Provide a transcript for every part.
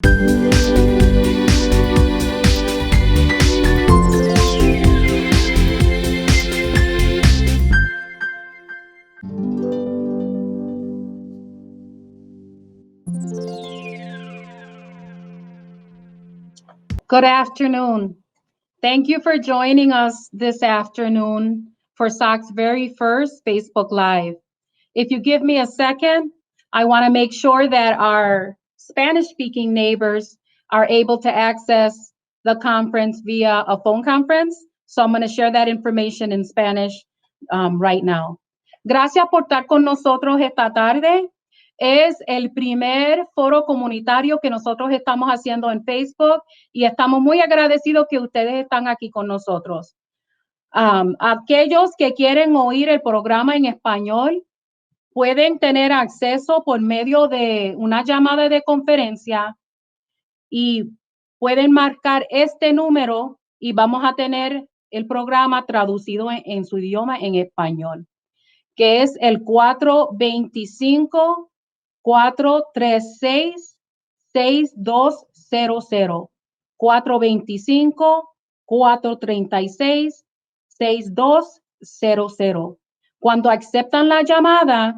Good afternoon. Thank you for joining us this afternoon for SOC's very first Facebook Live. If you give me a second, I want to make sure that our Spanish-speaking neighbors are able to access the conference via a phone conference. So I'm going to share that information in Spanish right now. Gracias por estar con nosotros esta tarde. Es el primer foro comunitario que nosotros estamos haciendo en Facebook y estamos muy agradecidos que ustedes están aquí con nosotros. Aquellos que quieren oír el programa en español pueden tener acceso por medio de una llamada de conferencia y pueden marcar este número y vamos a tener el programa traducido en su idioma en español, que es el 425-436-6200. 425-436-6200. Cuando aceptan la llamada,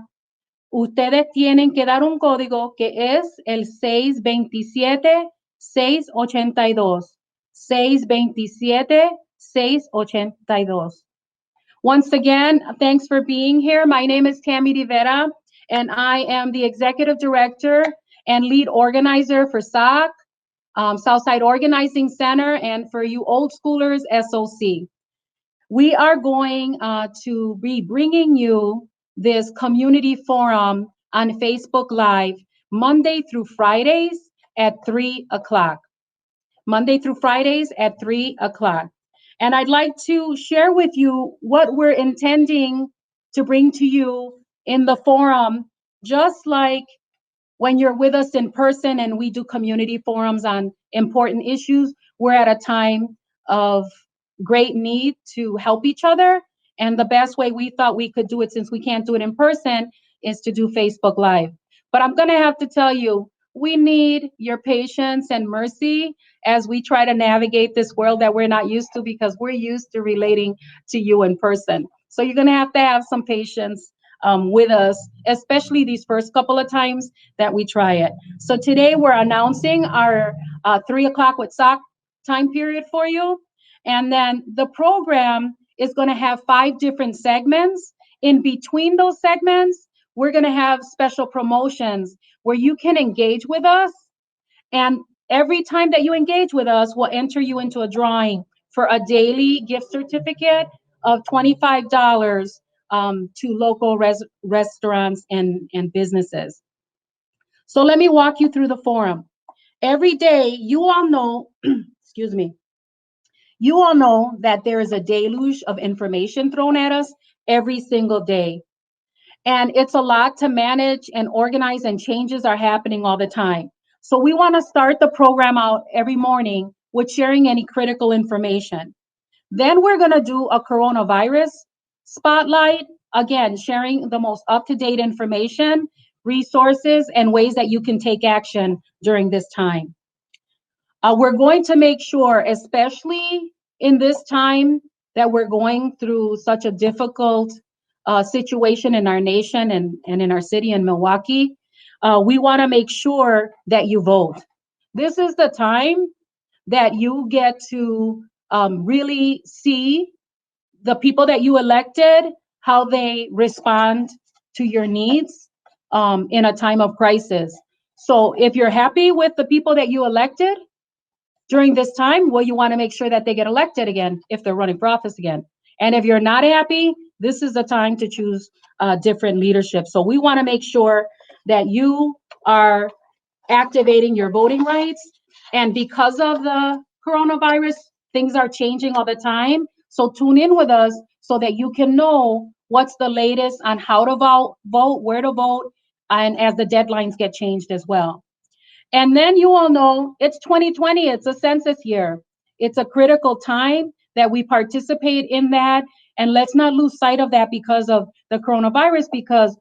ustedes tienen que dar un código que es el 627-682. 627-682. Once again, thanks for being here. My name is Tammy Rivera, and I am the Executive Director and Lead Organizer for SOC, Southside Organizing Center, and for you old schoolers, SOC. We are going to be bringing you this community forum on Facebook Live Monday through Fridays at 3 o'clock. Monday through Fridays at 3 o'clock. And I'd like to share with you what we're intending to bring to you in the forum, just like when you're with us in person and we do community forums on important issues. We're at a time of great need to help each other. And the best way we thought we could do it, since we can't do it in person, is to do Facebook Live. But I'm gonna have to tell you, we need your patience and mercy as we try to navigate this world that we're not used to, because we're used to relating to you in person. So you're gonna have to have some patience with us, especially these first couple of times that we try it. So today we're announcing our 3 o'clock with SOC time period for you. And then the program is gonna have 5 different segments. In between those segments, we're gonna have special promotions where you can engage with us. And every time that you engage with us, we'll enter you into a drawing for a daily gift certificate of $25 to local restaurants and businesses. So let me walk you through the forum. Every day, you all know, excuse me, you all know that there is a deluge of information thrown at us every single day. And it's a lot to manage and organize, and changes are happening all the time. So we want to start the program out every morning with sharing any critical information. Then we're going to do a coronavirus spotlight, again, sharing the most up-to-date information, resources, and ways that you can take action during this time. We're going to make sure, especially in this time that we're going through such a difficult situation in our nation and in our city in Milwaukee, we want to make sure that you vote. This is the time that you get to really see the people that you elected, how they respond to your needs in a time of crisis. So if you're happy with the people that you elected during this time, well, you want to make sure that they get elected again if they're running for office again. And if you're not happy, this is the time to choose different leadership. So we want to make sure that you are activating your voting rights. And because of the coronavirus, things are changing all the time. So tune in with us so that you can know what's the latest on how to vote, where to vote, and as the deadlines get changed as well. And then you all know it's 2020, it's a census year. It's a critical time that we participate in that. And let's not lose sight of that because of the coronavirus, because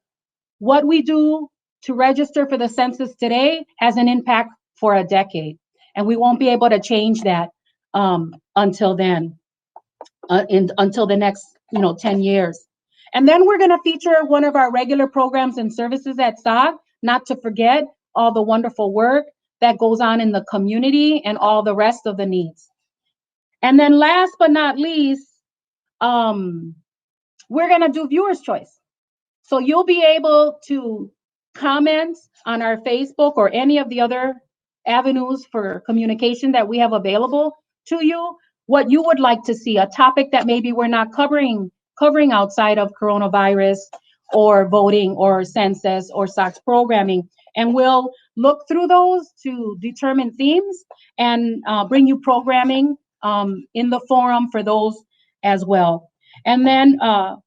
what we do to register for the census today has an impact for a decade. And we won't be able to change that until then, until the next 10 years. And then we're going to feature one of our regular programs and services at SOC, not to forget all the wonderful work that goes on in the community and all the rest of the needs. And then last but not least, we're going to do viewer's choice. So you'll be able to comment on our Facebook or any of the other avenues for communication that we have available to you, what you would like to see, a topic that maybe we're not covering outside of coronavirus or voting or census or SOC's programming. And we'll look through those to determine themes and bring you programming in the forum for those as well. And then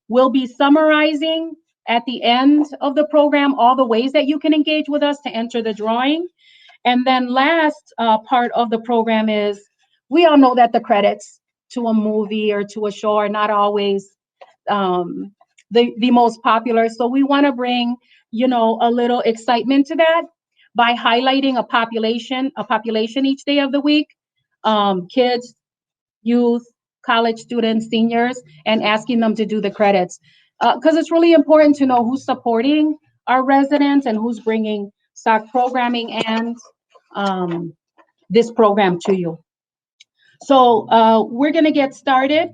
we'll be summarizing at the end of the program all the ways that you can engage with us to enter the drawing. And then last part of the program is, we all know that the credits to a movie or to a show are not always the most popular. So we want to bring, a little excitement to that by highlighting a population each day of the week, kids, youth, college students, seniors, and asking them to do the credits. Because it's really important to know who's supporting our residents and who's bringing SOC programming and this program to you. So we're going to get started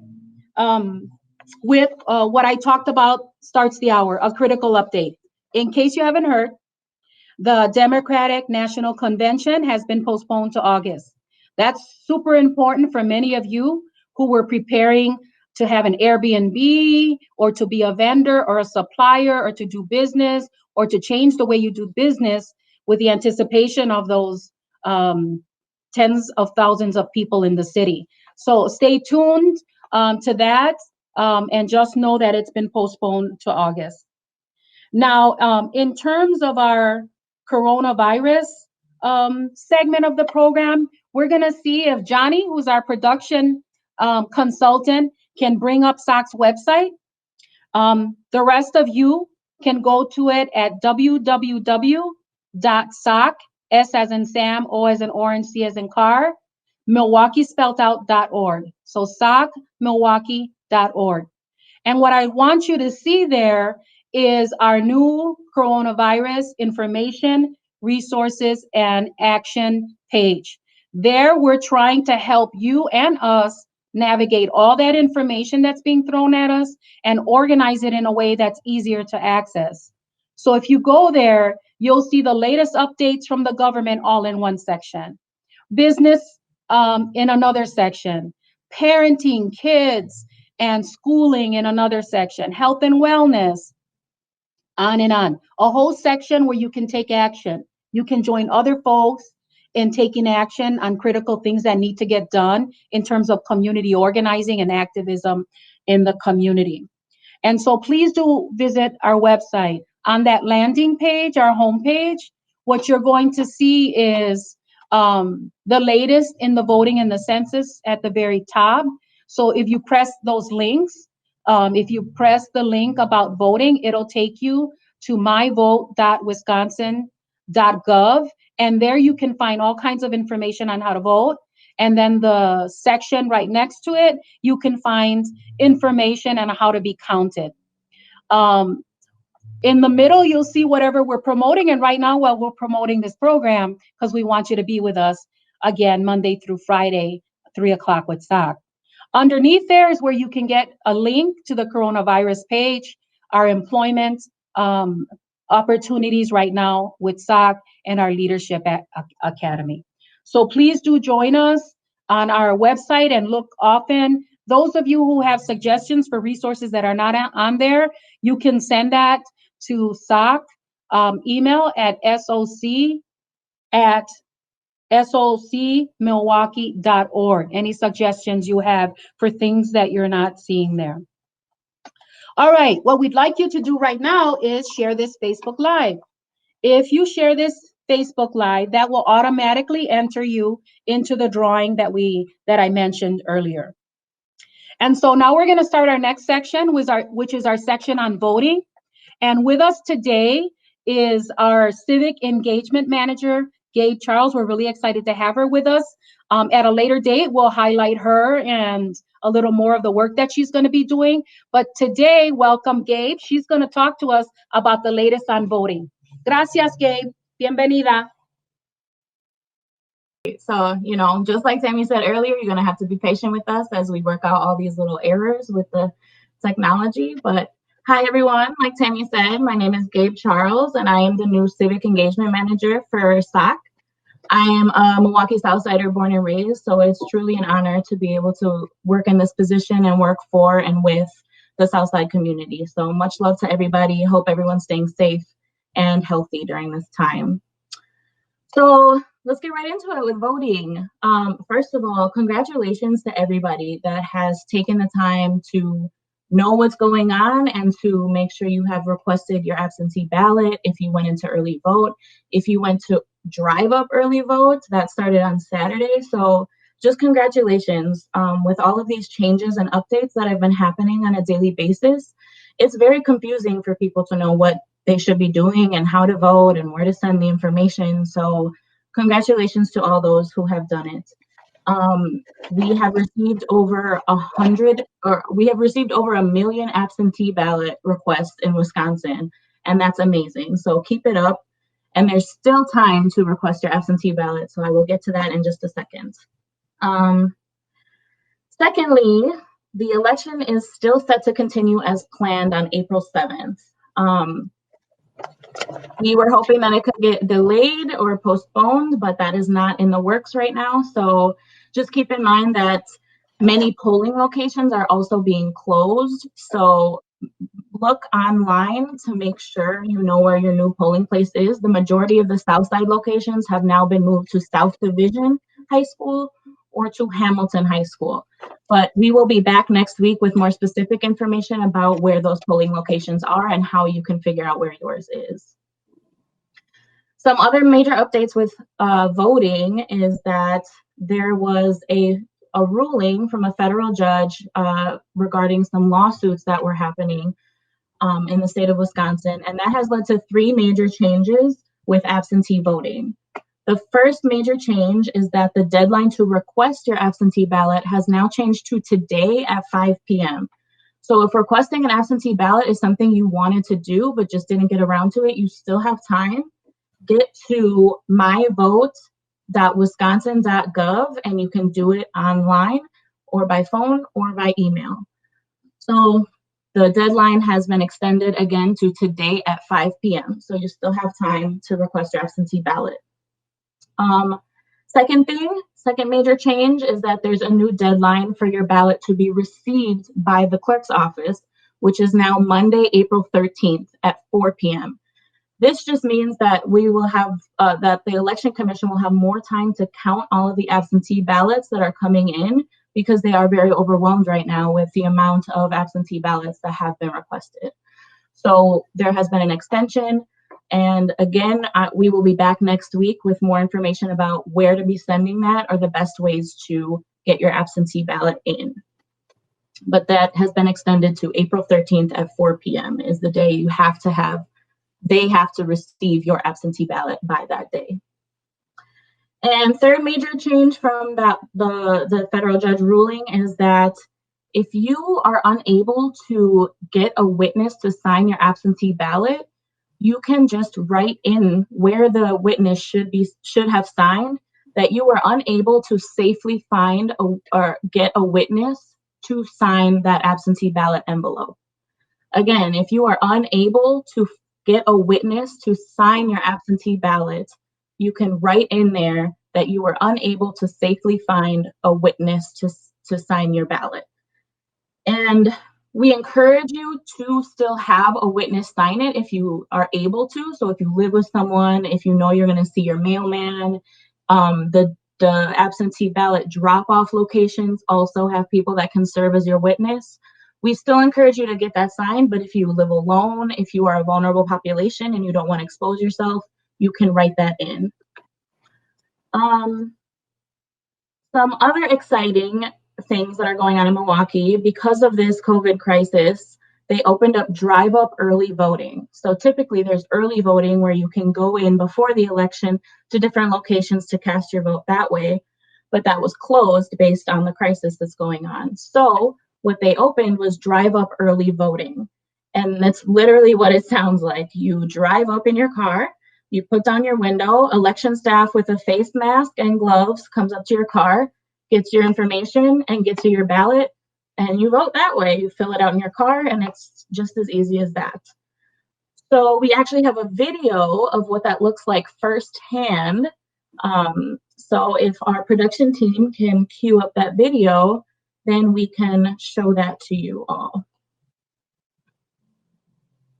with what I talked about starts the hour, a critical update. In case you haven't heard, the Democratic National Convention has been postponed to August. That's super important for many of you who were preparing to have an Airbnb or to be a vendor or a supplier or to do business or to change the way you do business with the anticipation of those tens of thousands of people in the city. So stay tuned to that and just know that it's been postponed to August. Now, in terms of our coronavirus segment of the program, we're going to see if Johnny, who's our production consultant, can bring up SOC's website. The rest of you can go to it at www.soc, S as in Sam, O as in Orange, C as in car, Milwaukee spelled out.org. So socmilwaukee.org. And what I want you to see there is our new coronavirus information, resources, and action page. There, we're trying to help you and us navigate all that information that's being thrown at us and organize it in a way that's easier to access. So if you go there, you'll see the latest updates from the government all in one section. Business in another section. Parenting, kids, and schooling in another section. Health and wellness, on and on. A whole section where you can take action. You can join other folks in taking action on critical things that need to get done in terms of community organizing and activism in the community. And so please do visit our website. On that landing page, our homepage, what you're going to see is the latest in the voting and the census at the very top. So if you press those links, if you press the link about voting, it'll take you to myvote.wisconsin.gov. And there you can find all kinds of information on how to vote. And then the section right next to it, you can find information on how to be counted. In the middle, you'll see whatever we're promoting. And right now, we're promoting this program because we want you to be with us again, Monday through Friday, 3 o'clock with SOC. Underneath there is where you can get a link to the coronavirus page, our employment opportunities right now with SOC and our Leadership Academy. So please do join us on our website and look often. Those of you who have suggestions for resources that are not on there, you can send that to SOC email at soc@socmilwaukee.org. Any suggestions you have for things that you're not seeing there. All right, what we'd like you to do right now is share this Facebook Live. If you share this Facebook Live, that will automatically enter you into the drawing that I mentioned earlier. And so now we're going to start our next section, which is our section on voting. And with us today is our Civic Engagement Manager, Gabe Charles. We're really excited to have her with us. At a later date, we'll highlight her and a little more of the work that she's going to be doing. But today, welcome Gabe. She's going to talk to us about the latest on voting. Gracias, Gabe. Bienvenida. So, just like Tammy said earlier, you're going to have to be patient with us as we work out all these little errors with the technology. But hi, everyone. Like Tammy said, my name is Gabe Charles, and I am the new Civic Engagement Manager for SOC. I am a Milwaukee Southsider born and raised, so it's truly an honor to be able to work in this position and work for and with the Southside community. So much love to everybody. Hope everyone's staying safe and healthy during this time. So let's get right into it with voting. First of all, congratulations to everybody that has taken the time to know what's going on and to make sure you have requested your absentee ballot. If you went into early vote, if you went to drive up early vote, that started on Saturday. So just congratulations. With all of these changes and updates that have been happening on a daily basis, it's very confusing for people to know what they should be doing and how to vote and where to send the information. So congratulations to all those who have done it. We have received over 1 million absentee ballot requests in Wisconsin, and that's amazing. So keep it up. And there's still time to request your absentee ballot. So I will get to that in just a second. Secondly, the election is still set to continue as planned on April 7th. We were hoping that it could get delayed or postponed, but that is not in the works right now. So just keep in mind that many polling locations are also being closed. So look online to make sure you know where your new polling place is. The majority of the Southside locations have now been moved to South Division High School or to Hamilton High School. But we will be back next week with more specific information about where those polling locations are and how you can figure out where yours is. Some other major updates with voting is that there was a ruling from a federal judge regarding some lawsuits that were happening in the state of Wisconsin, and that has led to 3 major changes with absentee voting. The first major change is that the deadline to request your absentee ballot has now changed to today at 5 p.m. So if requesting an absentee ballot is something you wanted to do but just didn't get around to it, you still have time. Get to myvote.wisconsin.gov and you can do it online or by phone or by email. So the deadline has been extended again to today at 5 p.m. So you still have time to request your absentee ballot. Second major change is that there's a new deadline for your ballot to be received by the clerk's office, which is now Monday, April 13th at 4 p.m. This just means that we will have, that the Election Commission will have more time to count all of the absentee ballots that are coming in, because they are very overwhelmed right now with the amount of absentee ballots that have been requested. So there has been an extension. And again, we will be back next week with more information about where to be sending that or the best ways to get your absentee ballot in. But that has been extended to April 13th at 4 p.m. is the day you have to have. They have to receive your absentee ballot by that day. And third major change from the federal judge ruling is that if you are unable to get a witness to sign your absentee ballot, you can just write in where the witness should have signed that you were unable to safely find or get a witness to sign that absentee ballot envelope. Again, if you are unable to get a witness to sign your absentee ballot, you can write in there that you were unable to safely find a witness to sign your ballot. And we encourage you to still have a witness sign it if you are able to. So if you live with someone, if you know you're going to see your mailman, the absentee ballot drop-off locations also have people that can serve as your witness. We still encourage you to get that signed, but if you live alone, if you are a vulnerable population and you don't want to expose yourself, you can write that in. Some other exciting things that are going on in Milwaukee because of this COVID crisis. they opened up drive up early voting. So typically there's early voting where you can go in before the election to different locations to cast your vote that way. But that was closed based on the crisis that's going on. So what they opened was drive up early voting. And that's literally what it sounds like. You drive up in your car, you put down your window, election staff with a face mask and gloves comes up to your car, gets your information and gets you your ballot, and you vote that way. You fill it out in your car, and it's just as easy as that. So we actually have a video of what that looks like firsthand. So if our production team can cue up that video, then we can show that to you all.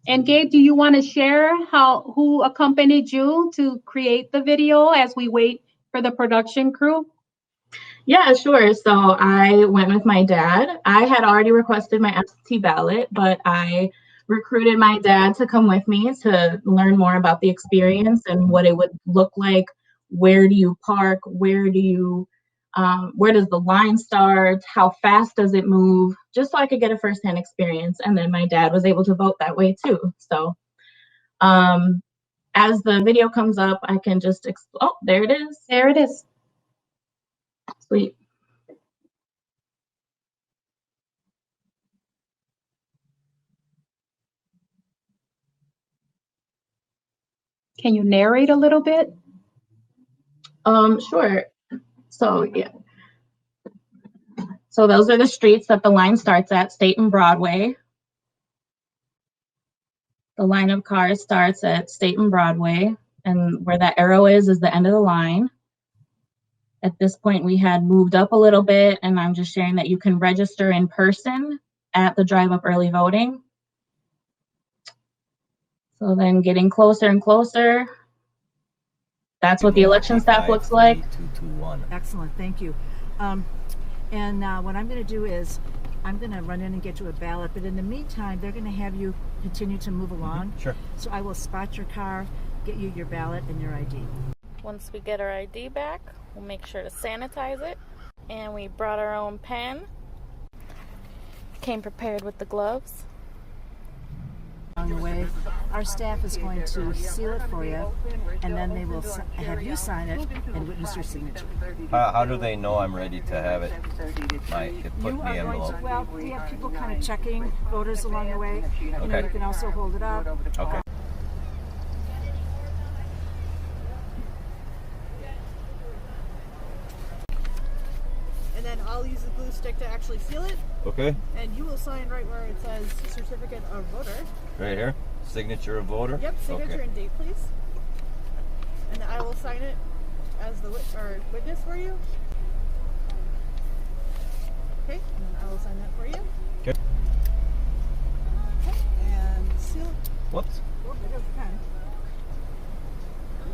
And Gabe, do you want to share who accompanied you to create the video as we wait for the production crew? Yeah, sure. So I went with my dad. I had already requested my absentee ballot, but I recruited my dad to come with me to learn more about the experience and what it would look like. Where do you park? Where does the line start? How fast does it move? Just so I could get a firsthand experience. And then my dad was able to vote that way too. So as the video comes up, I can just, oh, there it is. There it is. Sweet. Can you narrate a little bit? Sure. So yeah. So those are the streets that the line starts at, State and Broadway. The line of cars starts at State and Broadway, and where that arrow is the end of the line. At this point, we had moved up a little bit, and I'm just sharing that you can register in person at the drive up early voting. So then getting closer and closer, that's what the election staff looks like. Excellent, thank you. What I'm going to do is I'm going to run in and get you a ballot, but in the meantime, they're going to have you continue to move along. Sure. So I will spot your car, get you your ballot and your ID. Once we get our ID back, we'll make sure to sanitize it. And we brought our own pen. Came prepared with the gloves. On the way, our staff is going to seal it for you, and then they will have you sign it and witness your signature. How do they know I'm ready to have it? Put You in are the going envelope. to, well, we have people kind of checking voters along the way. You know, Okay. you can also hold it up. Okay. And then I'll use the glue stick to actually seal it, Okay. and you will sign right where it says certificate of voter. Right here. Signature of voter. Yep, signature Okay. and date, please. And then I will sign it as the witness for you. Okay, and then I will sign that for you. Okay. Okay, and seal. Whoops. Oh, there goes the pen.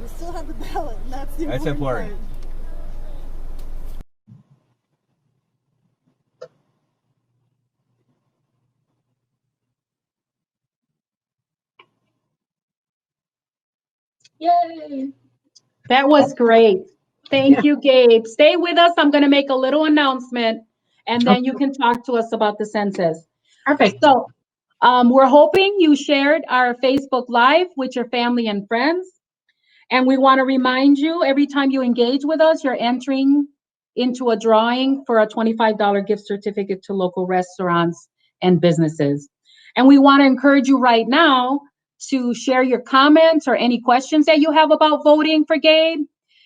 We still have the ballot, and that's the That's important important. part. Yay! That was great. Thank you, Gabe. Stay with us. I'm going to make a little announcement, and then you can talk to us about the census. Perfect. So we're hoping you shared our Facebook Live with your family and friends. And we want to remind you, every time you engage with us, you're entering into a drawing for a $25 gift certificate to local restaurants and businesses. And we want to encourage you right now to share your comments or any questions that you have about voting for Gabe.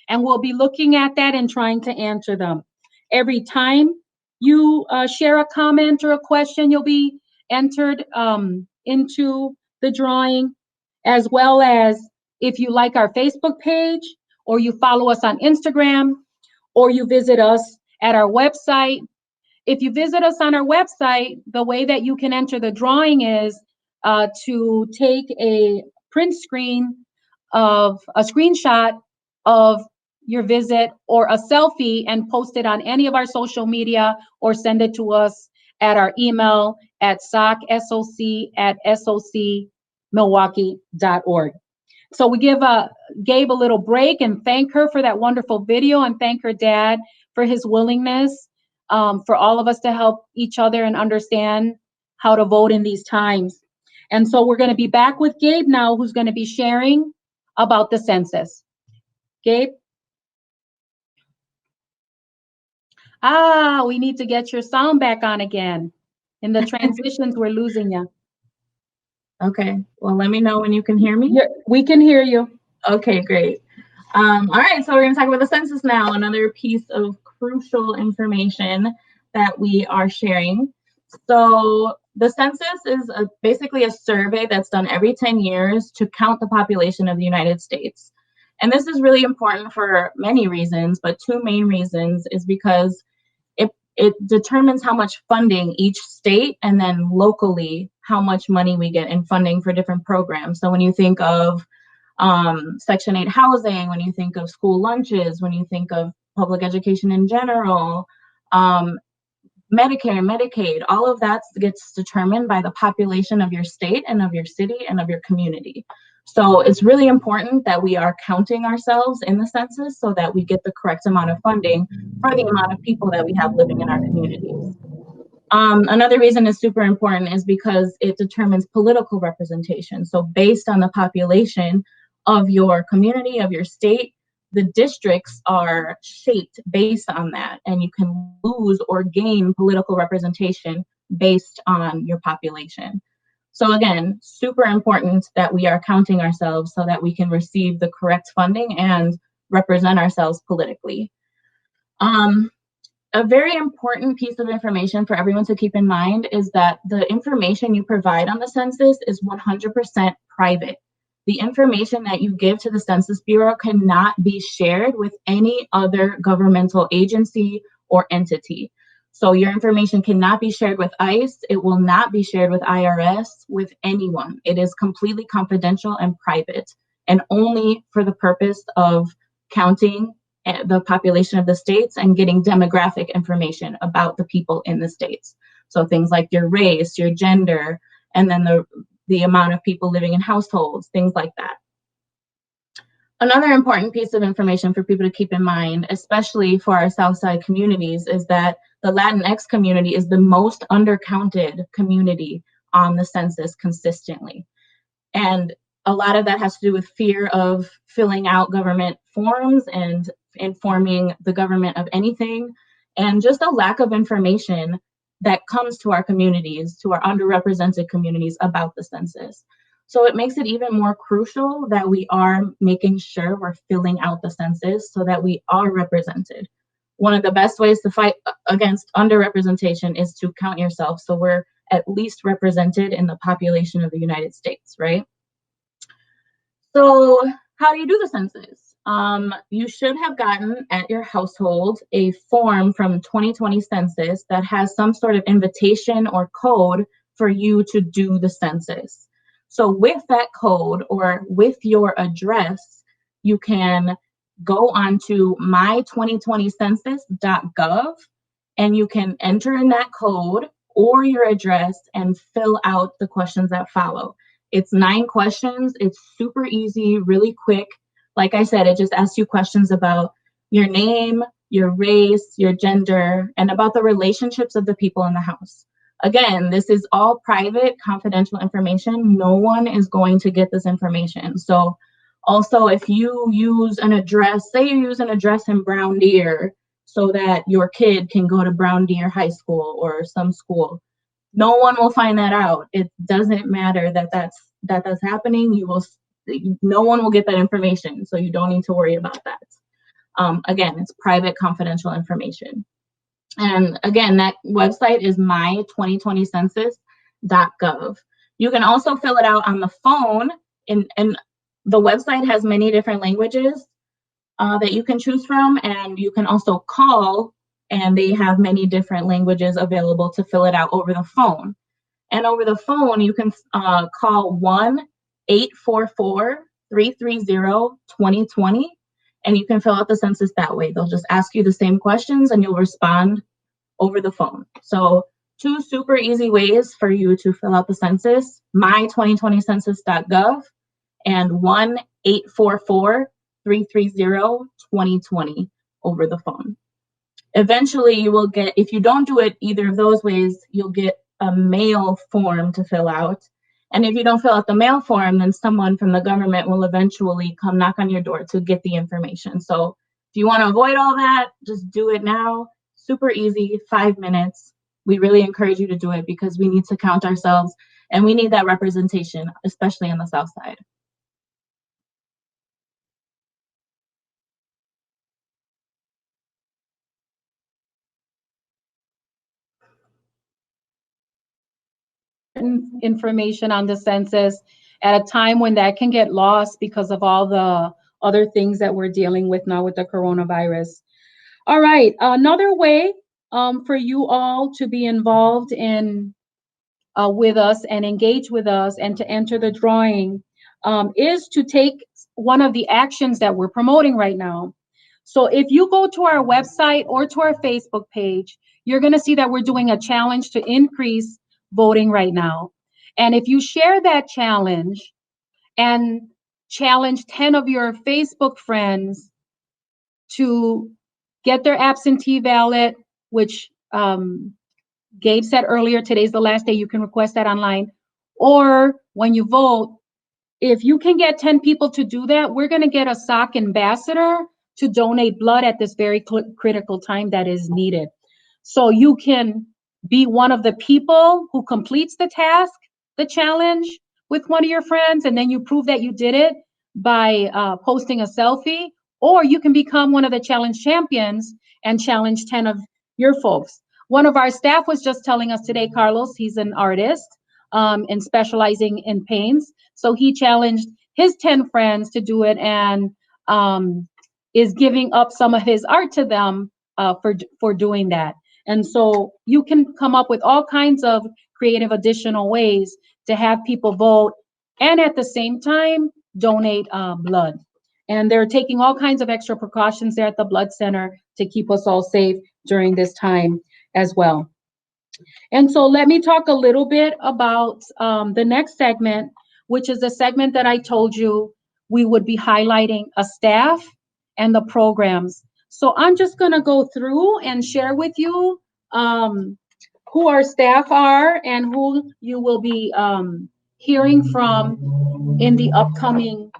And we'll be looking at that and trying to answer them. Every time you share a comment or a question, you'll be entered into the drawing, as well as if you like our Facebook page, or you follow us on Instagram, or you visit us at our website. If you visit us on our website, the way that you can enter the drawing is to take a print screen of a screenshot of your visit or a selfie and post it on any of our social media, or send it to us at our email at soc@socmilwaukee.org. So we give Gabe a little break and thank her for that wonderful video, and thank her dad for his willingness for all of us to help each other and understand how to vote in these times. And so we're going to be back with Gabe now, who's going to be sharing about the census. Gabe? We need to get your sound back on again. In the transitions, we're losing you. Okay, well, let me know when you can hear me. We can hear you. Okay, great. All right, so we're going to talk about the census now, another piece of crucial information that we are sharing. So the census is basically a survey that's done every 10 years to count the population of the United States. And this is really important for many reasons, but two main reasons is because it determines how much funding each state and then locally how much money we get in funding for different programs. So when you think of Section 8 housing, when you think of school lunches, when you think of public education in general, Medicare and Medicaid, all of that gets determined by the population of your state and of your city and of your community. So it's really important that we are counting ourselves in the census so that we get the correct amount of funding for the amount of people that we have living in our communities. Another reason it's super important is because it determines political representation. So based on the population of your community, of your state, the districts are shaped based on that, and you can lose or gain political representation based on your population. So again, super important that we are counting ourselves so that we can receive the correct funding and represent ourselves politically. A very important piece of information for everyone to keep in mind is that the information you provide on the census is 100% private. The information that you give to the Census Bureau cannot be shared with any other governmental agency or entity. So your information cannot be shared with ICE. It will not be shared with IRS, with anyone. It is completely confidential and private, and only for the purpose of counting the population of the states and getting demographic information about the people in the states. So things like your race, your gender, and then the amount of people living in households, things like that. Another important piece of information for people to keep in mind, especially for our Southside communities, is that the Latinx community is the most undercounted community on the census consistently. And a lot of that has to do with fear of filling out government forms and informing the government of anything, and just a lack of information that comes to our communities, to our underrepresented communities about the census. So it makes it even more crucial that we are making sure we're filling out the census so that we are represented. One of the best ways to fight against underrepresentation is to count yourself so we're at least represented in the population of the United States, right? So how do you do the census? You should have gotten at your household a form from 2020 Census that has some sort of invitation or code for you to do the census. So with that code or with your address, you can go on to my2020census.gov and you can enter in that code or your address and fill out the questions that follow. It's 9 questions. It's super easy, really quick. Like I said, it just asks you questions about your name, your race, your gender, and about the relationships of the people in the house. Again, this is all private, confidential information. No one is going to get this information. So also, if you use an address, say you use an address in Brown Deer so that your kid can go to Brown Deer High School or some school, no one will find that out. It doesn't matter that that's happening. No one will get that information, so you don't need to worry about that. Again, it's private, confidential information. And again, that website is my2020census.gov. You can also fill it out on the phone, and the website has many different languages that you can choose from, and you can also call, and they have many different languages available to fill it out over the phone. And over the phone, you can call 1-844-330-2020, and you can fill out the census that way. They'll just ask you the same questions and you'll respond over the phone. So 2 super easy ways for you to fill out the census, my2020census.gov and 1-844-330-2020 over the phone. Eventually you will get, if you don't do it either of those ways, you'll get a mail form to fill out. And if you don't fill out the mail form, then someone from the government will eventually come knock on your door to get the information. So if you want to avoid all that, just do it now. Super easy, 5 minutes. We really encourage you to do it because we need to count ourselves and we need that representation, especially on the South Side. Information on the census at a time when that can get lost because of all the other things that we're dealing with now with the coronavirus. All right, another way for you all to be involved in with us and engage with us and to enter the drawing is to take one of the actions that we're promoting right now. So if you go to our website or to our Facebook page, you're going to see that we're doing a challenge to increase voting right now. And if you share that challenge and challenge 10 of your Facebook friends to get their absentee ballot, which Gabe said earlier, today's the last day you can request that online. Or when you vote, if you can get 10 people to do that, we're going to get a SOC ambassador to donate blood at this very critical time that is needed. So you can be one of the people who completes the task, the challenge with one of your friends, and then you prove that you did it by posting a selfie, or you can become one of the challenge champions and challenge 10 of your folks. One of our staff was just telling us today, Carlos, he's an artist and specializing in paints. So he challenged his 10 friends to do it and is giving up some of his art to them for doing that. And so you can come up with all kinds of creative additional ways to have people vote and at the same time donate blood. And they're taking all kinds of extra precautions there at the blood center to keep us all safe during this time as well. And so let me talk a little bit about the next segment, which is the segment that I told you we would be highlighting a staff and the programs. So I'm just going to go through and share with you who our staff are and who you will be hearing from in the upcoming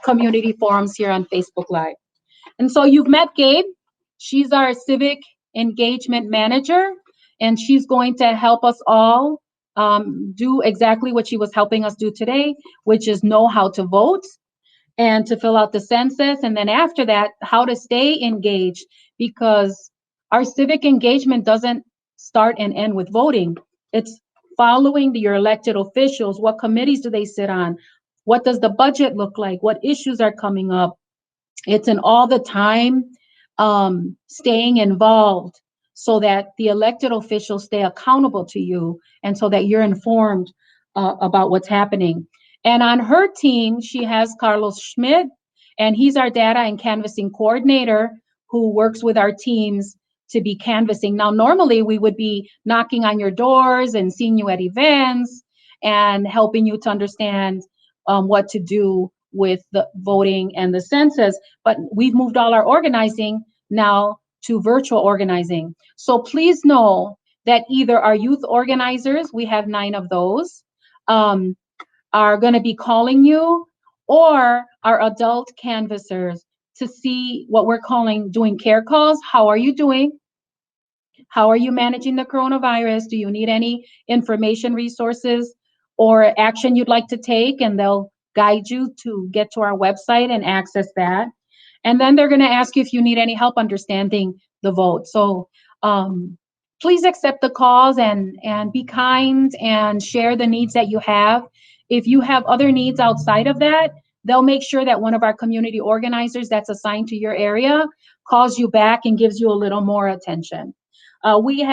community forums here on Facebook Live. And so you've met Gabe. She's our civic engagement manager, and she's going to help us all do exactly what she was helping us do today, which is know how to vote and to fill out the census. And then after that, how to stay engaged, because our civic engagement doesn't start and end with voting. It's following your elected officials. What committees do they sit on? What does the budget look like? What issues are coming up? It's an all the time staying involved so that the elected officials stay accountable to you and so that you're informed about what's happening. And on her team, she has Carlos Schmidt, and he's our data and canvassing coordinator who works with our teams to be canvassing. Now, normally we would be knocking on your doors and seeing you at events and helping you to understand what to do with the voting and the census, but we've moved all our organizing now to virtual organizing. So please know that either our youth organizers, we have 9 of those, are going to be calling you, or our adult canvassers to see what we're calling doing care calls. How are you doing? How are you managing the coronavirus? Do you need any information, resources, or action you'd like to take? And they'll guide you to get to our website and access that. And then they're going to ask you if you need any help understanding the vote. So please accept the calls and be kind and share the needs that you have. If you have other needs outside of that, they'll make sure that one of our community organizers that's assigned to your area calls you back and gives you a little more attention. We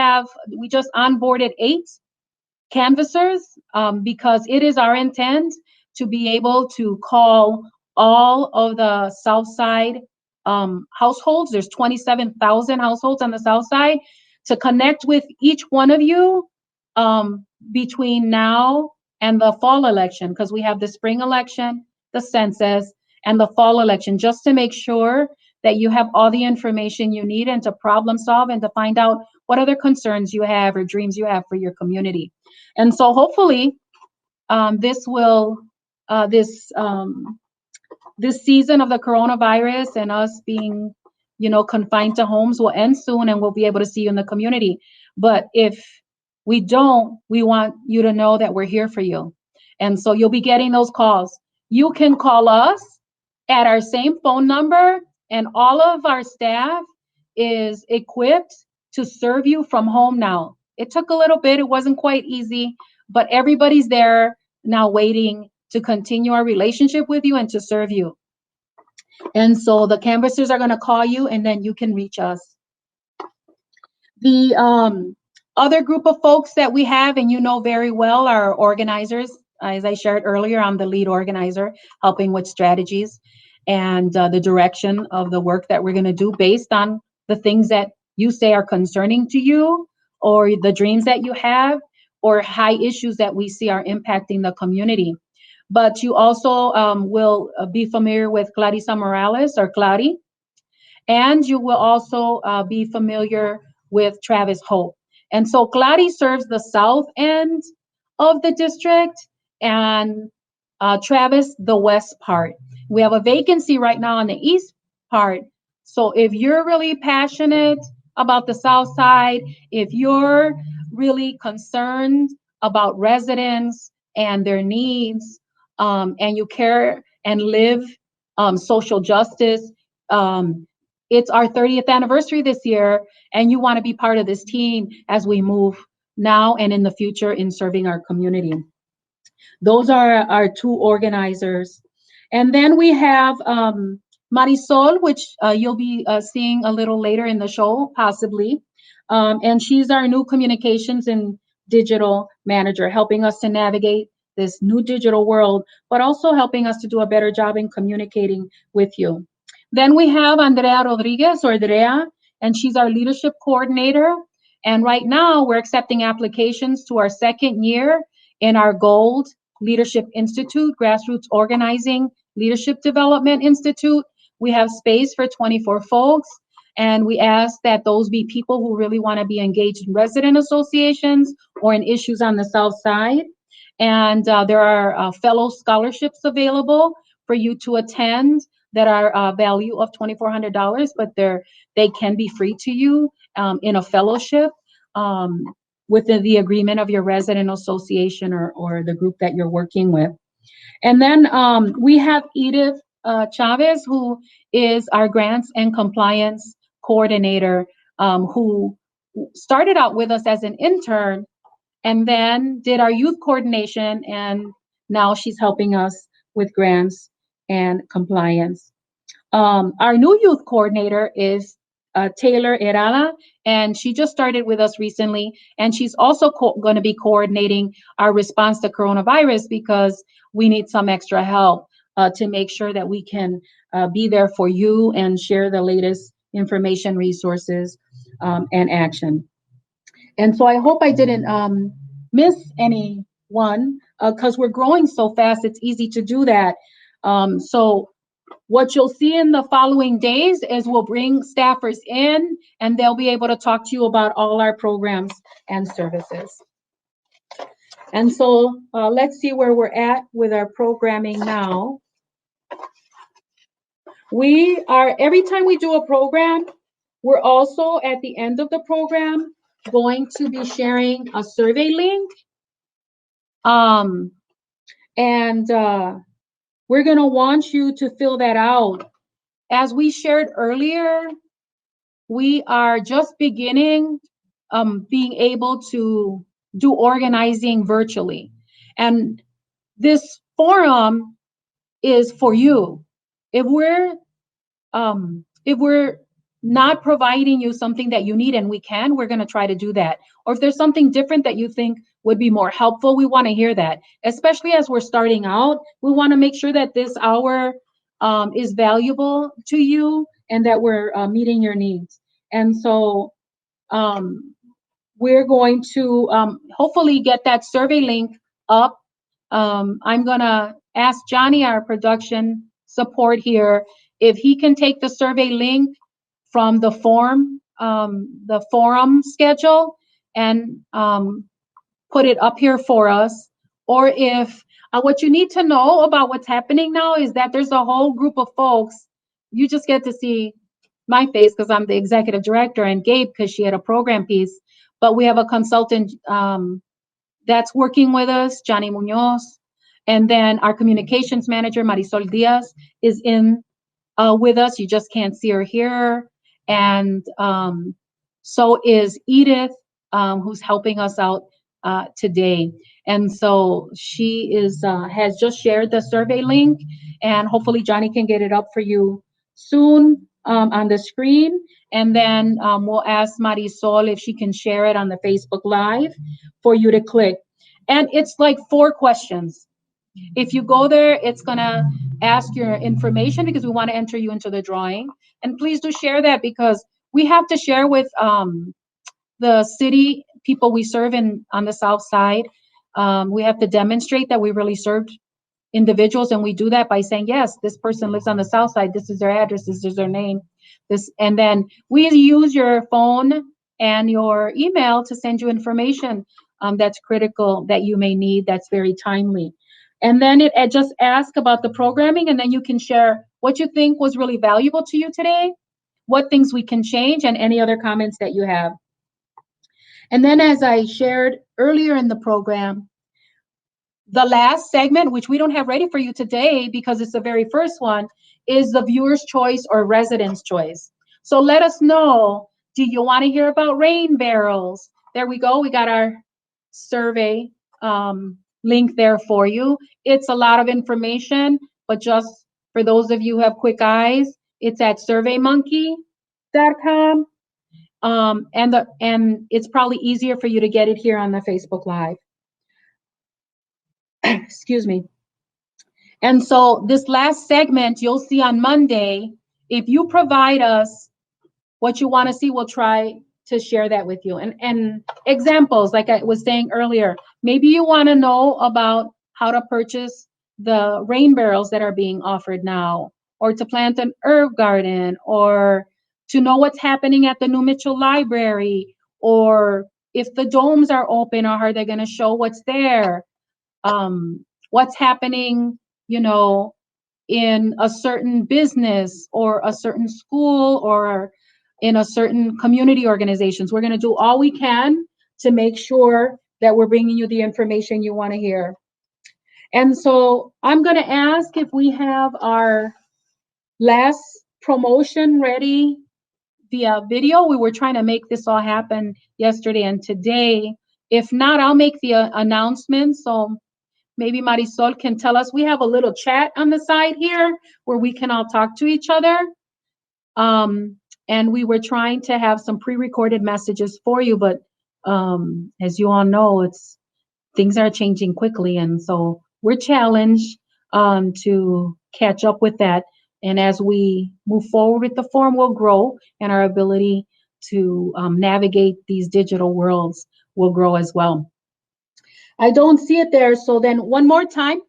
just onboarded 8 canvassers because it is our intent to be able to call all of the South Side households. There's 27,000 households on the South Side, to connect with each one of you between now and the fall election, because we have the spring election, the census, and the fall election, just to make sure that you have all the information you need and to problem solve and to find out what other concerns you have or dreams you have for your community. And so hopefully this will, this season of the coronavirus and us being, confined to homes will end soon and we'll be able to see you in the community. But if we don't, we want you to know that we're here for you. And so you'll be getting those calls. You can call us at our same phone number, and all of our staff is equipped to serve you from home now. It took a little bit, it wasn't quite easy, but everybody's there now waiting to continue our relationship with you and to serve you. And so the canvassers are going to call you and then you can reach us. The other group of folks that we have, and you know very well, are organizers. As I shared earlier, I'm the lead organizer, helping with strategies and the direction of the work that we're going to do based on the things that you say are concerning to you, or the dreams that you have, or high issues that we see are impacting the community. But you also will be familiar with Clarissa Morales, or Clary, and you will also be familiar with Travis Hope. And so Clary serves the south end of the district, and Travis the west part. We have a vacancy right now on the east part. So if you're really passionate about the south side, if you're really concerned about residents and their needs, and you care and live social justice, it's our 30th anniversary this year, and you want to be part of this team as we move now and in the future in serving our community. Those are our two organizers. And then we have Marisol, which you'll be seeing a little later in the show, possibly. And she's our new communications and digital manager, helping us to navigate this new digital world, but also helping us to do a better job in communicating with you. Then we have Andrea Rodriguez, or Drea, and she's our leadership coordinator. And right now we're accepting applications to our second year in our Gold Leadership Institute, Grassroots Organizing Leadership Development Institute. We have space for 24 folks, and we ask that those be people who really want to be engaged in resident associations or in issues on the South Side. And there are fellow scholarships available for you to attend that are a value of $2,400, but they can be free to you in a fellowship within the agreement of your resident association or the group that you're working with. And then we have Edith Chavez, who is our grants and compliance coordinator, who started out with us as an intern and then did our youth coordination, and now she's helping us with grants and compliance. Our new youth coordinator is Taylor Herrera, and she just started with us recently, and she's also going to be coordinating our response to coronavirus because we need some extra help to make sure that we can be there for you and share the latest information, resources, and action. And so I hope I didn't miss anyone because we're growing so fast, it's easy to do that. So what you'll see in the following days is we'll bring staffers in and they'll be able to talk to you about all our programs and services. And so let's see where we're at with our programming now. We are, every time we do a program, we're also at the end of the program going to be sharing a survey link. We're going to want you to fill that out. As we shared earlier, we are just beginning being able to do organizing virtually. And this forum is for you. If we're not providing you something that you need, and we're going to try to do that. Or if there's something different that you think would be more helpful, we want to hear that. Especially as we're starting out, we want to make sure that this hour is valuable to you and that we're meeting your needs. And so we're going to hopefully get that survey link up. I'm going to ask Johnny, our production support here, if he can take the survey link from the forum schedule and put it up here for us, or if what you need to know about what's happening now is that there's a whole group of folks. You just get to see my face because I'm the executive director, and Gabe because she had a program piece. But we have a consultant that's working with us, Johnny Munoz, and then our communications manager, Marisol Diaz, is in with us. You just can't see her here. And so is Edith, who's helping us out today. And so she is has just shared the survey link, and hopefully Johnny can get it up for you soon on the screen. And then we'll ask Marisol if she can share it on the Facebook Live for you to click. And it's like 4 questions. If you go there, it's gonna ask your information because we want to enter you into the drawing. And please do share that because we have to share with the city people we serve on the South Side. We have to demonstrate that we really served individuals, and we do that by saying, yes, this person lives on the South Side, this is their address, this is their name, and then we use your phone and your email to send you information that's critical that you may need, that's very timely. And then it just asks about the programming, and then you can share what you think was really valuable to you today, what things we can change, and any other comments that you have. And then, as I shared earlier in the program, the last segment, which we don't have ready for you today because it's the very first one, is the viewer's choice or resident's choice. So let us know, do you want to hear about rain barrels? There we go. We got our survey link there for you. It's a lot of information, but just for those of you who have quick eyes, it's at surveymonkey.com. And it's probably easier for you to get it here on the Facebook Live. Excuse me. And so this last segment you'll see on Monday. If you provide us what you want to see, we'll try to share that with you. And examples, like I was saying earlier, maybe you want to know about how to purchase the rain barrels that are being offered now, or to plant an herb garden, or to know what's happening at the New Mitchell Library, or if the domes are open, or are they going to show what's there? What's happening, in a certain business or a certain school or in a certain community organizations. We're going to do all we can to make sure that we're bringing you the information you want to hear. And so I'm going to ask if we have our last promotion ready via video. We were trying to make this all happen yesterday and today. If not, I'll make the announcement. So maybe Marisol can tell us. We have a little chat on the side here where we can all talk to each other. And we were trying to have some pre-recorded messages for you, but as you all know, things are changing quickly, and so we're challenged to catch up with that. And as we move forward with the forum, we'll grow, and our ability to navigate these digital worlds will grow as well. I don't see it there, so then one more time,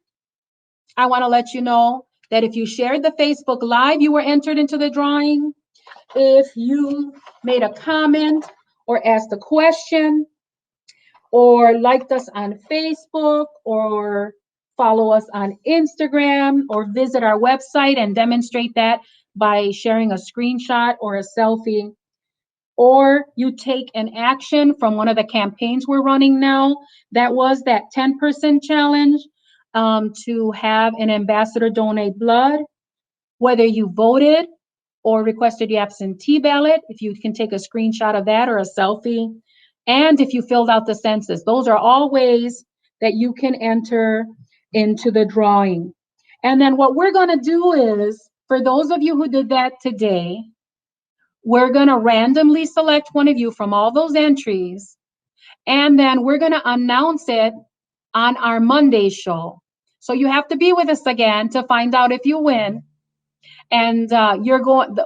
I want to let you know that if you shared the Facebook Live, you were entered into the drawing. If you made a comment or asked a question or liked us on Facebook or follow us on Instagram or visit our website and demonstrate that by sharing a screenshot or a selfie, or you take an action from one of the campaigns we're running now, that was that 10% challenge to have an ambassador donate blood, whether you voted or requested the absentee ballot, if you can take a screenshot of that or a selfie, and if you filled out the census. Those are all ways that you can enter into the drawing. And then what we're going to do is, for those of you who did that today, we're going to randomly select one of you from all those entries, and then we're going to announce it on our Monday show. So you have to be with us again to find out if you win. And you're going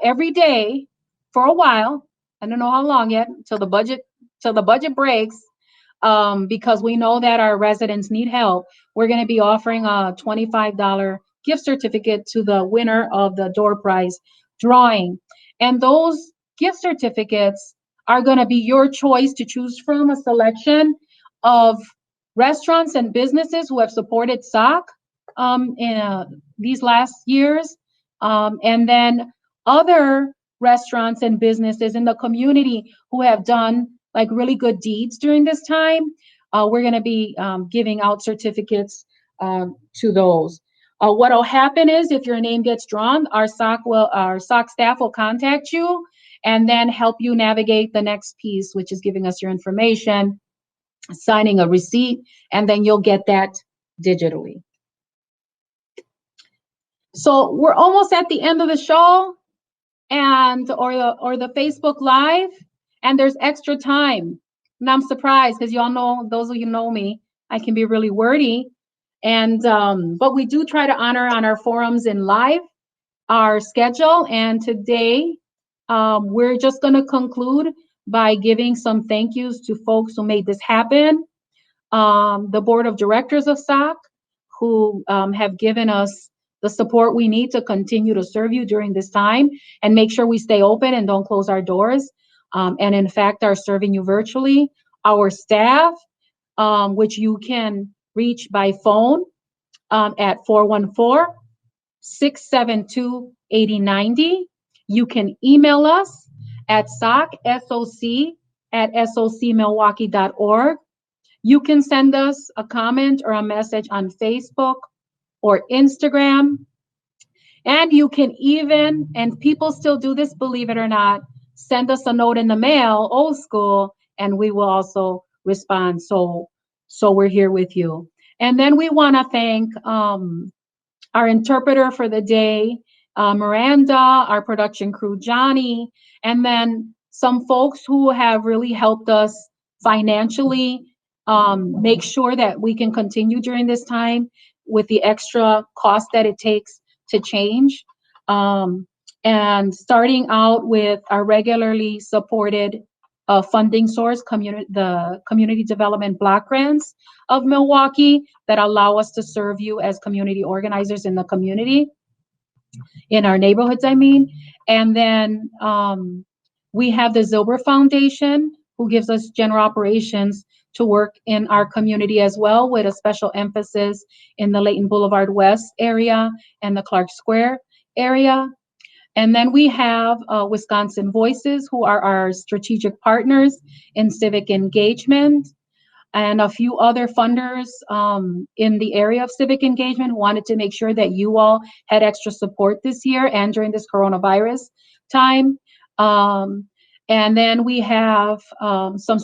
every day for a while. I don't know how long yet, till the budget breaks, because we know that our residents need help. We're going to be offering a $25 gift certificate to the winner of the door prize drawing. And those gift certificates are going to be your choice to choose from a selection of restaurants and businesses who have supported SOC in these last years. And then other restaurants and businesses in the community who have done like really good deeds during this time. We're going to be giving out certificates to those. What'll happen is if your name gets drawn, our SOC staff will contact you and then help you navigate the next piece, which is giving us your information, signing a receipt, and then you'll get that digitally. So we're almost at the end of the show and or the Facebook Live, and there's extra time. And I'm surprised because y'all know, those of you know me, I can be really wordy. And but we do try to honor on our forums in live our schedule. And today we're just going to conclude by giving some thank yous to folks who made this happen. The board of directors of SOC, who have given us the support we need to continue to serve you during this time and make sure we stay open and don't close our doors. And in fact, are serving you virtually. Our staff, which you can reach by phone at 414-672-8090. You can email us at soc@socmilwaukee.org. You can send us a comment or a message on Facebook or Instagram. And you can even, and people still do this, believe it or not, send us a note in the mail, old school, and we will also respond. So we're here with you. And then we want to thank our interpreter for the day, Miranda, our production crew, Johnny, and then some folks who have really helped us financially make sure that we can continue during this time with the extra cost that it takes to change. And starting out with our regularly supported funding source, the Community Development Block Grants of Milwaukee that allow us to serve you as community organizers in the community, in our neighborhoods, I mean. And then we have the Zilber Foundation, who gives us general operations to work in our community as well, with a special emphasis in the Layton Boulevard West area and the Clark Square area. And then we have Wisconsin Voices, who are our strategic partners in civic engagement, and a few other funders in the area of civic engagement wanted to make sure that you all had extra support this year and during this coronavirus time. And then we have some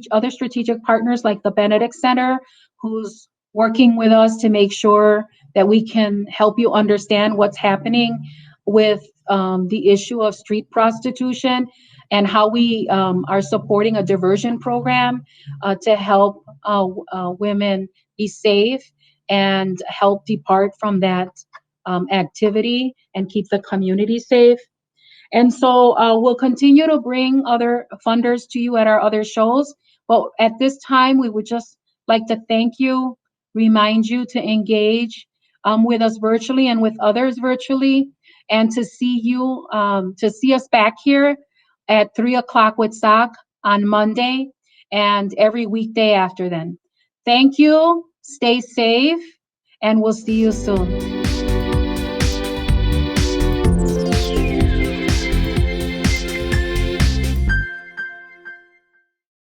other strategic partners like the Benedict Center, who's working with us to make sure that we can help you understand what's happening with the issue of street prostitution and how we are supporting a diversion program to help women be safe and help depart from that activity and keep the community safe. And so we'll continue to bring other funders to you at our other shows. But at this time, we would just like to thank you, remind you to engage with us virtually and with others virtually, and to see us back here at 3 o'clock with SOC on Monday and every weekday after then. Thank you, stay safe, and we'll see you soon.